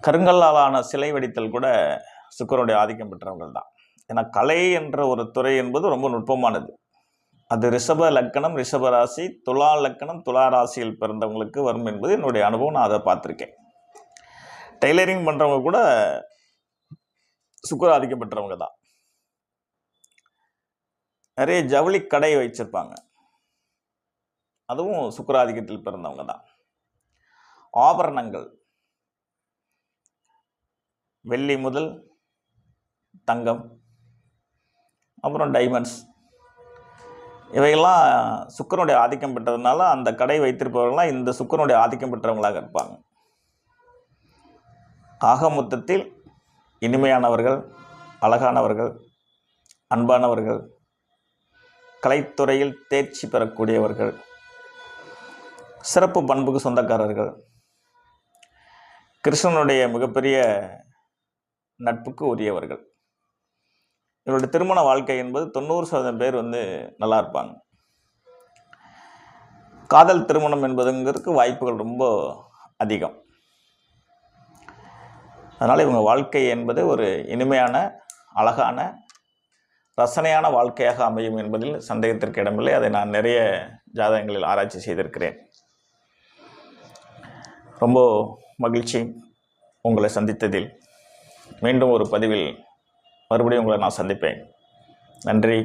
கருங்கல்லாலான சிலை வடித்தல் கூட சுக்கிரனுடைய ஆதிக்கம் பெற்றவர்கள் தான். ஏன்னா கலை என்ற ஒரு துறை என்பது ரொம்ப நுட்பமானது. அது ரிஷப லக்கணம், ரிஷப ராசி, துலா லக்கணம், துலா ராசியில் பிறந்தவங்களுக்கு வரும் என்பது என்னுடைய அனுபவம். நான் அதை பார்த்துருக்கேன். டெய்லரிங் பண்ணுறவங்க கூட சுக்கிர ஆதிக்கம் பெற்றவங்க தான். நிறைய ஜவுளி கடை வச்சிருப்பாங்க, அதுவும் சுக்கிர ஆதிக்கத்தில் பிறந்தவங்க தான். ஆபரணங்கள், வெள்ளி முதல் தங்கம், அப்புறம் டைமண்ட்ஸ், இவையெல்லாம் சுக்கிரனுடைய ஆதிக்கம் பெற்றதுனால அந்த கடை வைத்திருப்பவர்கள்லாம் இந்த சுக்கிரனுடைய ஆதிக்கம் பெற்றவங்களாக இருப்பாங்க. ஆக மொத்தத்தில் இனிமையானவர்கள், அழகானவர்கள், அன்பானவர்கள், கலைத்துறையில் தேர்ச்சி பெறக்கூடியவர்கள், சிறப்பு பண்புக்கு சொந்தக்காரர்கள், கிருஷ்ணனுடைய மிகப்பெரிய நட்புக்கு உரியவர்கள். இவருடைய திருமண வாழ்க்கை என்பது 90% பேர் நல்லா இருப்பாங்க. காதல் திருமணம் என்பதுங்கிறதுக்கு வாய்ப்புகள் ரொம்ப அதிகம். அதனால் இவங்க வாழ்க்கை என்பது ஒரு இனிமையான, அழகான, ரசனையான வாழ்க்கையாக அமையும் என்பதில் சந்தேகத்திற்கு இடமில்லை. அதை நான் நிறைய ஜாதகங்களில் ஆராய்ச்சி செய்திருக்கிறேன். ரொம்ப மகிழ்ச்சி உங்களை சந்தித்ததில். மீண்டும் ஒரு பதிவில் மறுபடியும் உங்களை நான் சந்திப்பேன். நன்றி.